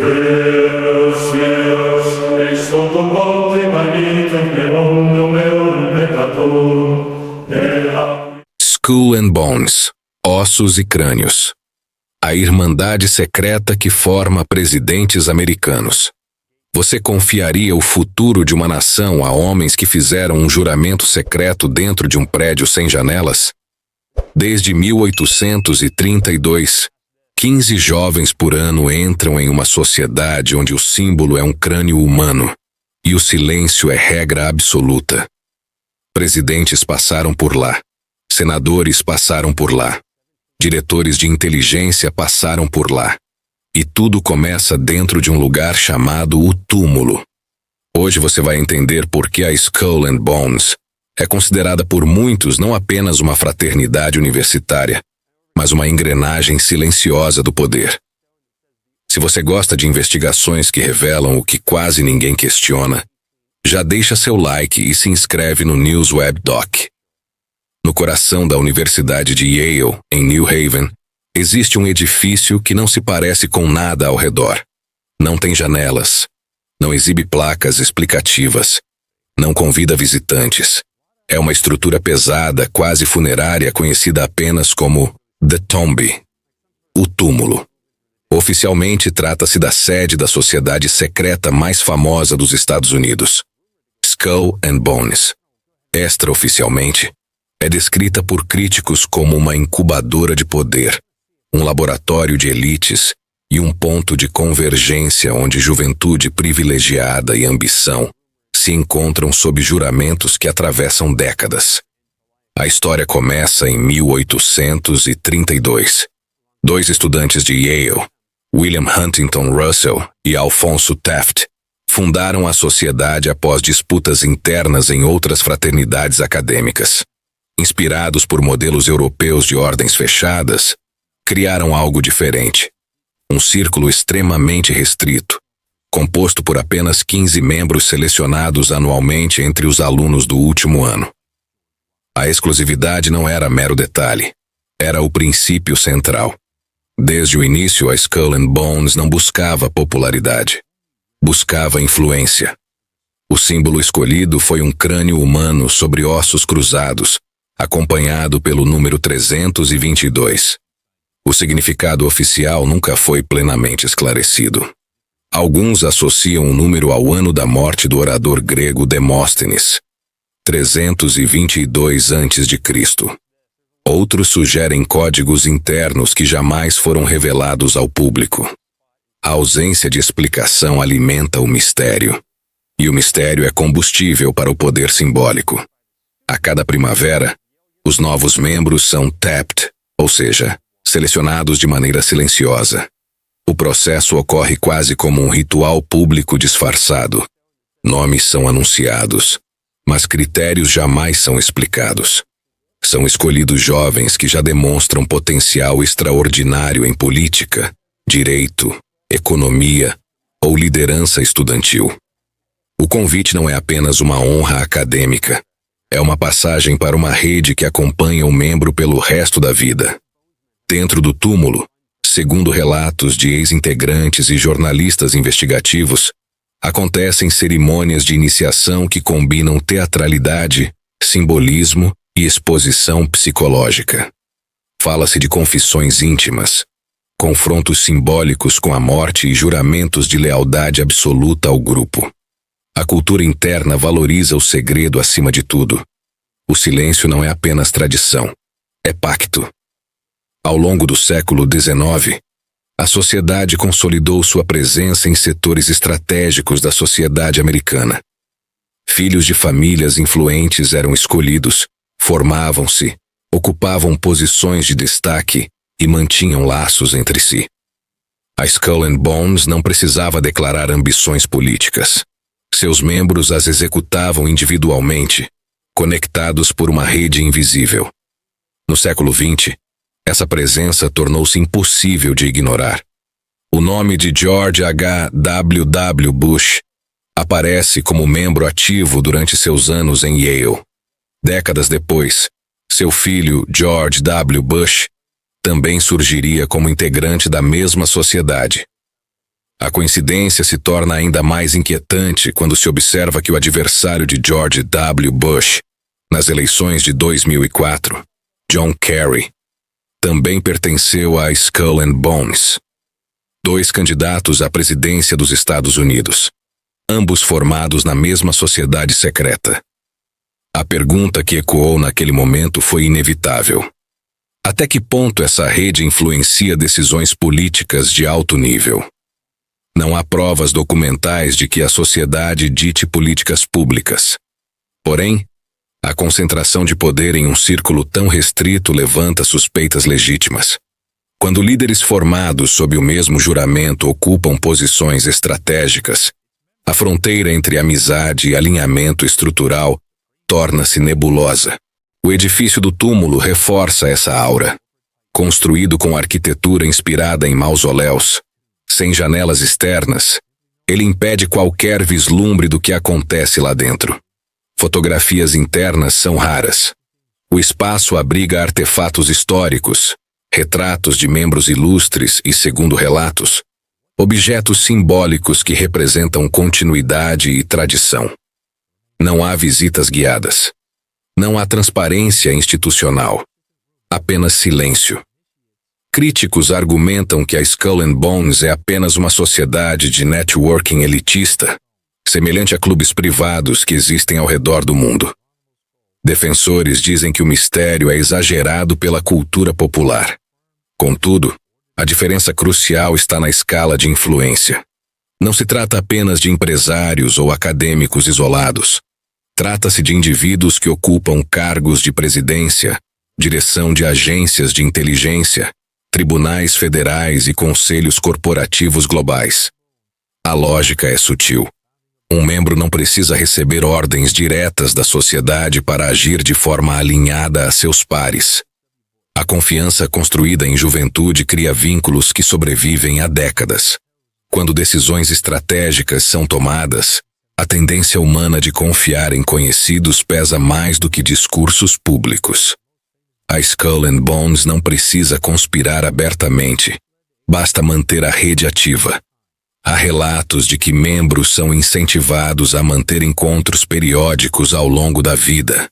Deus, eis todo bom e bonito que o meu pecador. Skull and Bones, Ossos e Crânios. A irmandade secreta que forma presidentes americanos. Você confiaria o futuro de uma nação a homens que fizeram um juramento secreto dentro de um prédio sem janelas? Desde 1832, 15 jovens por ano entram em uma sociedade onde o símbolo é um crânio humano e o silêncio é regra absoluta. Presidentes passaram por lá, senadores passaram por lá, diretores de inteligência passaram por lá. E tudo começa dentro de um lugar chamado o túmulo. Hoje você vai entender por que a Skull and Bones é considerada por muitos não apenas uma fraternidade universitária, mas uma engrenagem silenciosa do poder. Se você gosta de investigações que revelam o que quase ninguém questiona, já deixa seu like e se inscreve no News Web Doc. No coração da Universidade de Yale, em New Haven, existe um edifício que não se parece com nada ao redor. Não tem janelas, não exibe placas explicativas, não convida visitantes. É uma estrutura pesada, quase funerária, conhecida apenas como The Tomb, o túmulo. Oficialmente trata-se da sede da sociedade secreta mais famosa dos Estados Unidos, Skull and Bones. Extraoficialmente, é descrita por críticos como uma incubadora de poder, um laboratório de elites e um ponto de convergência onde juventude privilegiada e ambição se encontram sob juramentos que atravessam décadas. A história começa em 1832. Dois estudantes de Yale, William Huntington Russell e Alphonso Taft, fundaram a sociedade após disputas internas em outras fraternidades acadêmicas. Inspirados por modelos europeus de ordens fechadas, criaram algo diferente. Um círculo extremamente restrito, composto por apenas 15 membros selecionados anualmente entre os alunos do último ano. A exclusividade não era mero detalhe, era o princípio central. Desde o início, a Skull and Bones não buscava popularidade, buscava influência. O símbolo escolhido foi um crânio humano sobre ossos cruzados, acompanhado pelo número 322. O significado oficial nunca foi plenamente esclarecido. Alguns associam o número ao ano da morte do orador grego Demóstenes, 322 a.C. Outros sugerem códigos internos que jamais foram revelados ao público. A ausência de explicação alimenta o mistério, e o mistério é combustível para o poder simbólico. A cada primavera, os novos membros são tapped, ou seja, selecionados de maneira silenciosa. O processo ocorre quase como um ritual público disfarçado. Nomes são anunciados, mas critérios jamais são explicados. São escolhidos jovens que já demonstram potencial extraordinário em política, direito, economia ou liderança estudantil. O convite não é apenas uma honra acadêmica, é uma passagem para uma rede que acompanha o membro pelo resto da vida. Dentro do túmulo, segundo relatos de ex-integrantes e jornalistas investigativos, acontecem cerimônias de iniciação que combinam teatralidade, simbolismo e exposição psicológica. Fala-se de confissões íntimas, confrontos simbólicos com a morte e juramentos de lealdade absoluta ao grupo. A cultura interna valoriza o segredo acima de tudo. O silêncio não é apenas tradição, é pacto. Ao longo do século XIX, a sociedade consolidou sua presença em setores estratégicos da sociedade americana. Filhos de famílias influentes eram escolhidos, formavam-se, ocupavam posições de destaque e mantinham laços entre si. A Skull and Bones não precisava declarar ambições políticas. Seus membros as executavam individualmente, conectados por uma rede invisível. No século XX, essa presença tornou-se impossível de ignorar. O nome de George H. W. Bush aparece como membro ativo durante seus anos em Yale. Décadas depois, seu filho George W. Bush também surgiria como integrante da mesma sociedade. A coincidência se torna ainda mais inquietante quando se observa que o adversário de George W. Bush, nas eleições de 2004, John Kerry, também pertenceu a Skull and Bones, 2 candidatos à presidência dos Estados Unidos, ambos formados na mesma sociedade secreta. A pergunta que ecoou naquele momento foi inevitável. Até que ponto essa rede influencia decisões políticas de alto nível? Não há provas documentais de que a sociedade dite políticas públicas. Porém, a concentração de poder em um círculo tão restrito levanta suspeitas legítimas. Quando líderes formados sob o mesmo juramento ocupam posições estratégicas, a fronteira entre amizade e alinhamento estrutural torna-se nebulosa. O edifício do túmulo reforça essa aura. Construído com arquitetura inspirada em mausoléus, sem janelas externas, ele impede qualquer vislumbre do que acontece lá dentro. Fotografias internas são raras. O espaço abriga artefatos históricos, retratos de membros ilustres e, segundo relatos, objetos simbólicos que representam continuidade e tradição. Não há visitas guiadas. Não há transparência institucional. Apenas silêncio. Críticos argumentam que a Skull and Bones é apenas uma sociedade de networking elitista, semelhante a clubes privados que existem ao redor do mundo. Defensores dizem que o mistério é exagerado pela cultura popular. Contudo, a diferença crucial está na escala de influência. Não se trata apenas de empresários ou acadêmicos isolados. Trata-se de indivíduos que ocupam cargos de presidência, direção de agências de inteligência, tribunais federais e conselhos corporativos globais. A lógica é sutil. Um membro não precisa receber ordens diretas da sociedade para agir de forma alinhada a seus pares. A confiança construída em juventude cria vínculos que sobrevivem há décadas. Quando decisões estratégicas são tomadas, a tendência humana de confiar em conhecidos pesa mais do que discursos públicos. A Skull and Bones não precisa conspirar abertamente. Basta manter a rede ativa. Há relatos de que membros são incentivados a manter encontros periódicos ao longo da vida,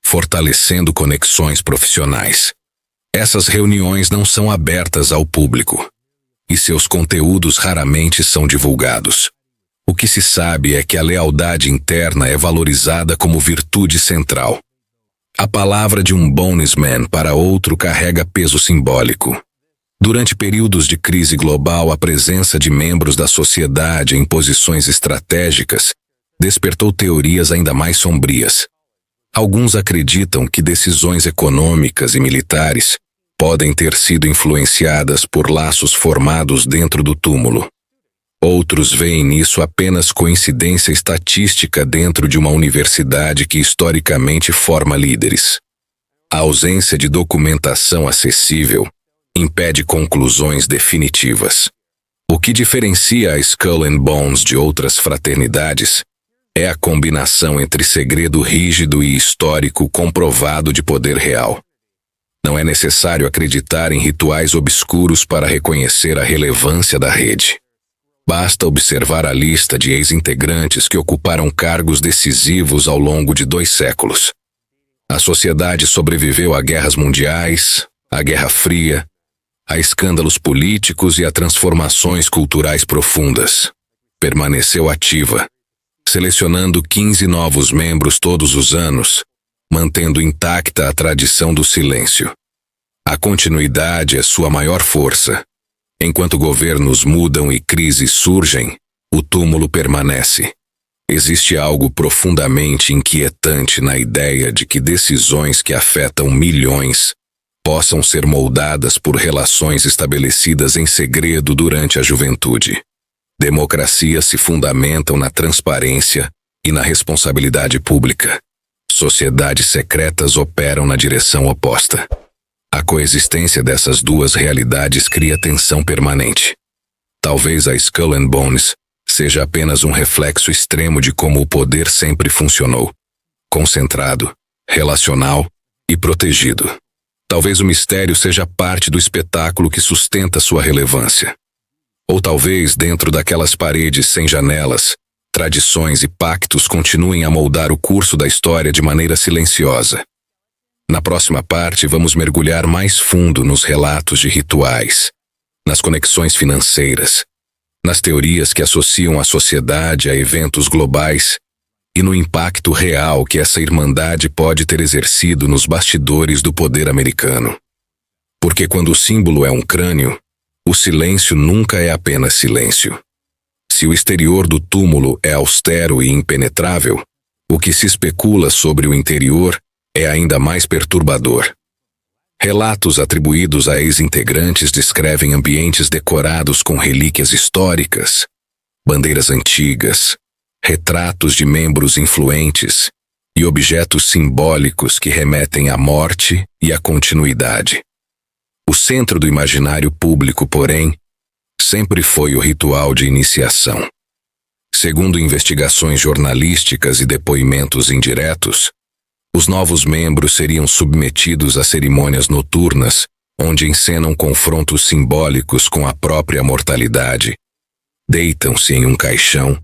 fortalecendo conexões profissionais. Essas reuniões não são abertas ao público, e seus conteúdos raramente são divulgados. O que se sabe é que a lealdade interna é valorizada como virtude central. A palavra de um Bonesman para outro carrega peso simbólico. Durante períodos de crise global, a presença de membros da sociedade em posições estratégicas despertou teorias ainda mais sombrias. Alguns acreditam que decisões econômicas e militares podem ter sido influenciadas por laços formados dentro do túmulo. Outros veem nisso apenas coincidência estatística dentro de uma universidade que historicamente forma líderes. A ausência de documentação acessível impede conclusões definitivas. O que diferencia a Skull and Bones de outras fraternidades é a combinação entre segredo rígido e histórico comprovado de poder real. Não é necessário acreditar em rituais obscuros para reconhecer a relevância da rede. Basta observar a lista de ex-integrantes que ocuparam cargos decisivos ao longo de 2 séculos. A sociedade sobreviveu a guerras mundiais, à Guerra Fria, a escândalos políticos e a transformações culturais profundas. Permaneceu ativa, selecionando 15 novos membros todos os anos, mantendo intacta a tradição do silêncio. A continuidade é sua maior força. Enquanto governos mudam e crises surgem, o túmulo permanece. Existe algo profundamente inquietante na ideia de que decisões que afetam milhões possam ser moldadas por relações estabelecidas em segredo durante a juventude. Democracias se fundamentam na transparência e na responsabilidade pública. Sociedades secretas operam na direção oposta. A coexistência dessas duas realidades cria tensão permanente. Talvez a Skull and Bones seja apenas um reflexo extremo de como o poder sempre funcionou. Concentrado, relacional e protegido. Talvez o mistério seja parte do espetáculo que sustenta sua relevância. Ou talvez, dentro daquelas paredes sem janelas, tradições e pactos continuem a moldar o curso da história de maneira silenciosa. Na próxima parte, vamos mergulhar mais fundo nos relatos de rituais, nas conexões financeiras, nas teorias que associam a sociedade a eventos globais e no impacto real que essa irmandade pode ter exercido nos bastidores do poder americano. Porque quando o símbolo é um crânio, o silêncio nunca é apenas silêncio. Se o exterior do túmulo é austero e impenetrável, o que se especula sobre o interior é ainda mais perturbador. Relatos atribuídos a ex-integrantes descrevem ambientes decorados com relíquias históricas, bandeiras antigas, retratos de membros influentes e objetos simbólicos que remetem à morte e à continuidade. O centro do imaginário público, porém, sempre foi o ritual de iniciação. Segundo investigações jornalísticas e depoimentos indiretos, os novos membros seriam submetidos a cerimônias noturnas, onde encenam confrontos simbólicos com a própria mortalidade, deitam-se em um caixão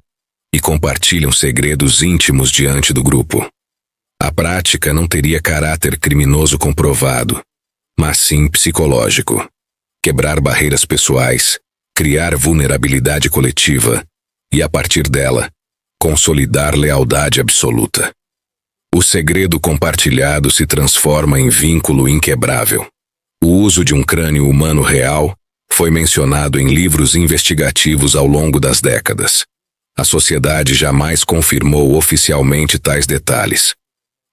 e compartilham segredos íntimos diante do grupo. A prática não teria caráter criminoso comprovado, mas sim psicológico. Quebrar barreiras pessoais, criar vulnerabilidade coletiva e, a partir dela, consolidar lealdade absoluta. O segredo compartilhado se transforma em vínculo inquebrável. O uso de um crânio humano real foi mencionado em livros investigativos ao longo das décadas. A sociedade jamais confirmou oficialmente tais detalhes.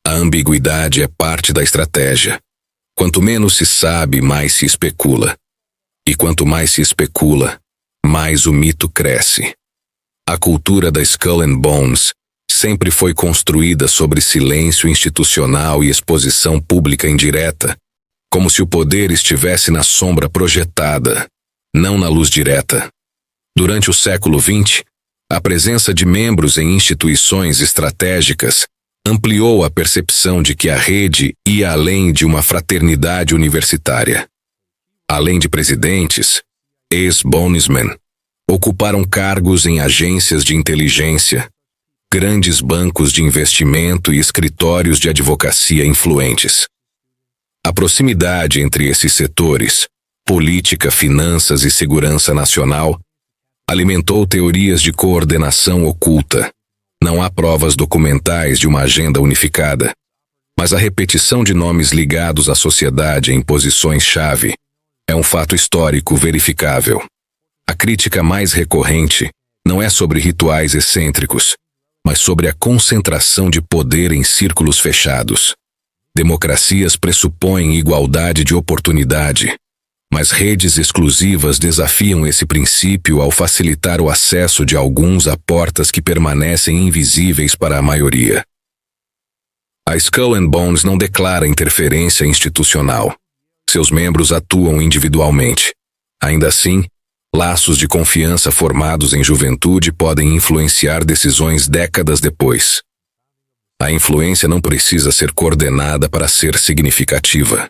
A ambiguidade é parte da estratégia. Quanto menos se sabe, mais se especula. E quanto mais se especula, mais o mito cresce. A cultura da Skull and Bones sempre foi construída sobre silêncio institucional e exposição pública indireta, como se o poder estivesse na sombra projetada, não na luz direta. Durante o século XX, a presença de membros em instituições estratégicas ampliou a percepção de que a rede ia além de uma fraternidade universitária. Além de presidentes, ex-bonesmen ocuparam cargos em agências de inteligência, grandes bancos de investimento e escritórios de advocacia influentes. A proximidade entre esses setores, política, finanças e segurança nacional, alimentou teorias de coordenação oculta. Não há provas documentais de uma agenda unificada, mas a repetição de nomes ligados à sociedade em posições-chave é um fato histórico verificável. A crítica mais recorrente não é sobre rituais excêntricos, mas sobre a concentração de poder em círculos fechados. Democracias pressupõem igualdade de oportunidade, mas redes exclusivas desafiam esse princípio ao facilitar o acesso de alguns a portas que permanecem invisíveis para a maioria. A Skull and Bones não declara interferência institucional. Seus membros atuam individualmente. Ainda assim, laços de confiança formados em juventude podem influenciar decisões décadas depois. A influência não precisa ser coordenada para ser significativa.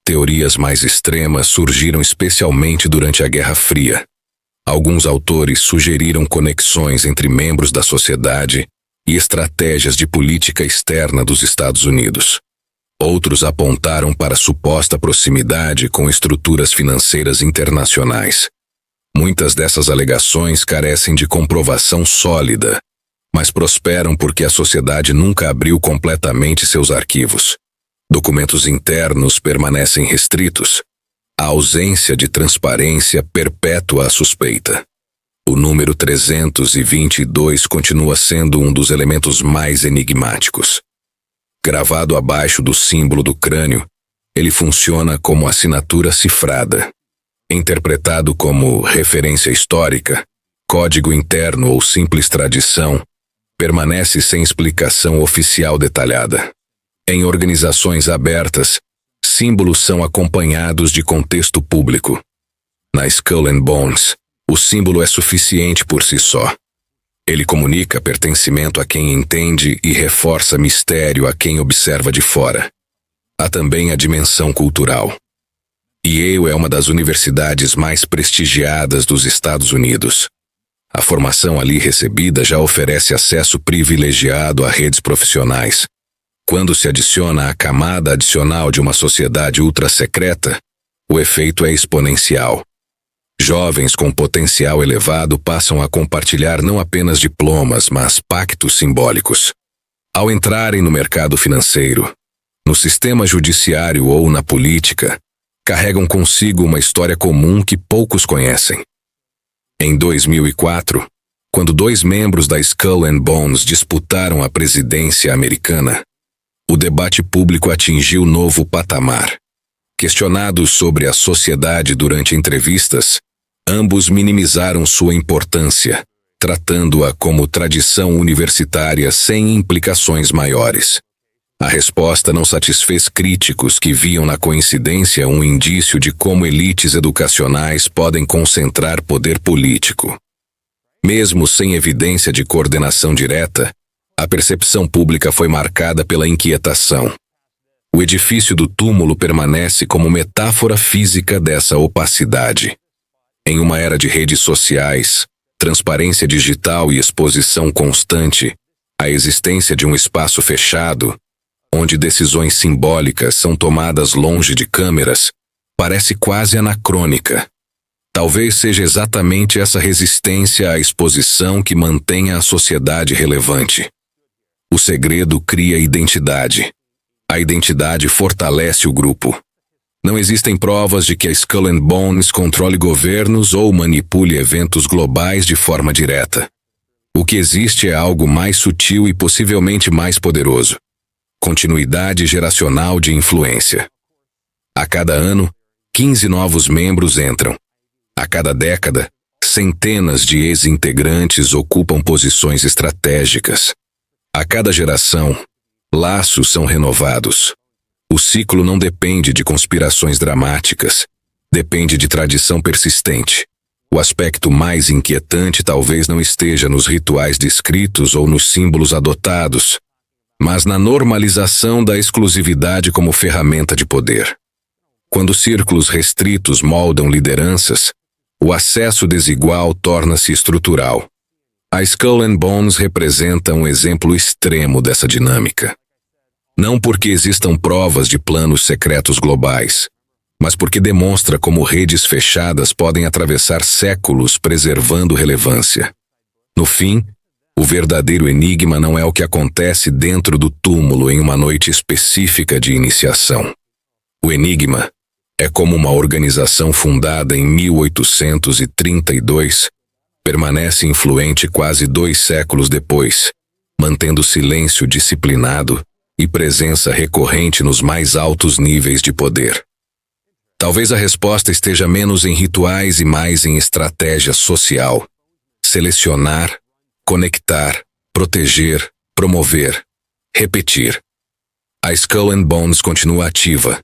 Teorias mais extremas surgiram especialmente durante a Guerra Fria. Alguns autores sugeriram conexões entre membros da sociedade e estratégias de política externa dos Estados Unidos. Outros apontaram para suposta proximidade com estruturas financeiras internacionais. Muitas dessas alegações carecem de comprovação sólida, mas prosperam porque a sociedade nunca abriu completamente seus arquivos. Documentos internos permanecem restritos. A ausência de transparência perpétua a suspeita. O número 322 continua sendo um dos elementos mais enigmáticos. Gravado abaixo do símbolo do crânio, ele funciona como assinatura cifrada. Interpretado como referência histórica, código interno ou simples tradição, permanece sem explicação oficial detalhada. Em organizações abertas, símbolos são acompanhados de contexto público. Na Skull and Bones, o símbolo é suficiente por si só. Ele comunica pertencimento a quem entende e reforça mistério a quem observa de fora. Há também a dimensão cultural. Yale é uma das universidades mais prestigiadas dos Estados Unidos. A formação ali recebida já oferece acesso privilegiado a redes profissionais. Quando se adiciona a camada adicional de uma sociedade ultra-secreta, o efeito é exponencial. Jovens com potencial elevado passam a compartilhar não apenas diplomas, mas pactos simbólicos. Ao entrarem no mercado financeiro, no sistema judiciário ou na política, carregam consigo uma história comum que poucos conhecem. Em 2004, quando 2 membros da Skull and Bones disputaram a presidência americana, o debate público atingiu novo patamar. Questionados sobre a sociedade durante entrevistas, ambos minimizaram sua importância, tratando-a como tradição universitária sem implicações maiores. A resposta não satisfez críticos que viam na coincidência um indício de como elites educacionais podem concentrar poder político. Mesmo sem evidência de coordenação direta, a percepção pública foi marcada pela inquietação. O edifício do túmulo permanece como metáfora física dessa opacidade. Em uma era de redes sociais, transparência digital e exposição constante, a existência de um espaço fechado, onde decisões simbólicas são tomadas longe de câmeras, parece quase anacrônica. Talvez seja exatamente essa resistência à exposição que mantenha a sociedade relevante. O segredo cria identidade. A identidade fortalece o grupo. Não existem provas de que a Skull and Bones controle governos ou manipule eventos globais de forma direta. O que existe é algo mais sutil e possivelmente mais poderoso. Continuidade geracional de influência. A cada ano, 15 novos membros entram. A cada década, centenas de ex-integrantes ocupam posições estratégicas. A cada geração, laços são renovados. O ciclo não depende de conspirações dramáticas, depende de tradição persistente. O aspecto mais inquietante talvez não esteja nos rituais descritos ou nos símbolos adotados, mas na normalização da exclusividade como ferramenta de poder. Quando círculos restritos moldam lideranças, o acesso desigual torna-se estrutural. A Skull and Bones representa um exemplo extremo dessa dinâmica. Não porque existam provas de planos secretos globais, mas porque demonstra como redes fechadas podem atravessar séculos preservando relevância. No fim, o verdadeiro enigma não é o que acontece dentro do túmulo em uma noite específica de iniciação. O enigma é como uma organização fundada em 1832 permanece influente quase 2 séculos depois, mantendo silêncio disciplinado e presença recorrente nos mais altos níveis de poder. Talvez a resposta esteja menos em rituais e mais em estratégia social. Selecionar, conectar, proteger, promover, repetir. A Skull and Bones continua ativa.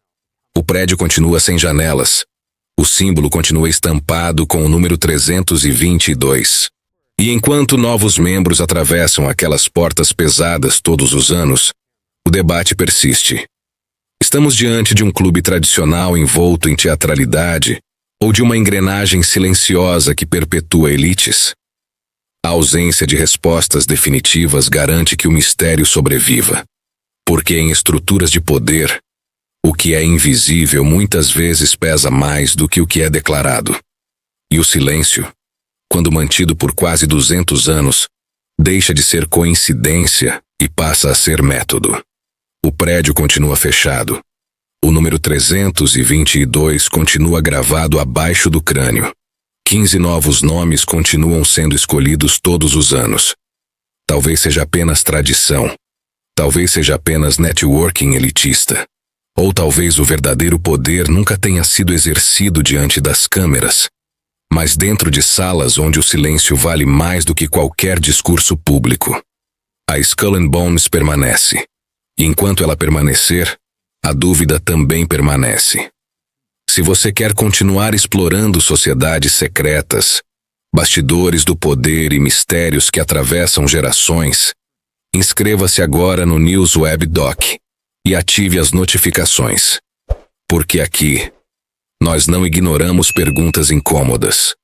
O prédio continua sem janelas. O símbolo continua estampado com o número 322. E enquanto novos membros atravessam aquelas portas pesadas todos os anos, o debate persiste. Estamos diante de um clube tradicional envolto em teatralidade ou de uma engrenagem silenciosa que perpetua elites? A ausência de respostas definitivas garante que o mistério sobreviva, porque em estruturas de poder, o que é invisível muitas vezes pesa mais do que o que é declarado. E o silêncio, quando mantido por quase 200 anos, deixa de ser coincidência e passa a ser método. O prédio continua fechado. O número 322 continua gravado abaixo do crânio. 15 novos nomes continuam sendo escolhidos todos os anos. Talvez seja apenas tradição. Talvez seja apenas networking elitista. Ou talvez o verdadeiro poder nunca tenha sido exercido diante das câmeras, mas dentro de salas onde o silêncio vale mais do que qualquer discurso público. A Skull and Bones permanece. E enquanto ela permanecer, a dúvida também permanece. Se você quer continuar explorando sociedades secretas, bastidores do poder e mistérios que atravessam gerações, inscreva-se agora no News Web Doc e ative as notificações. Porque aqui, Nós não ignoramos perguntas incômodas.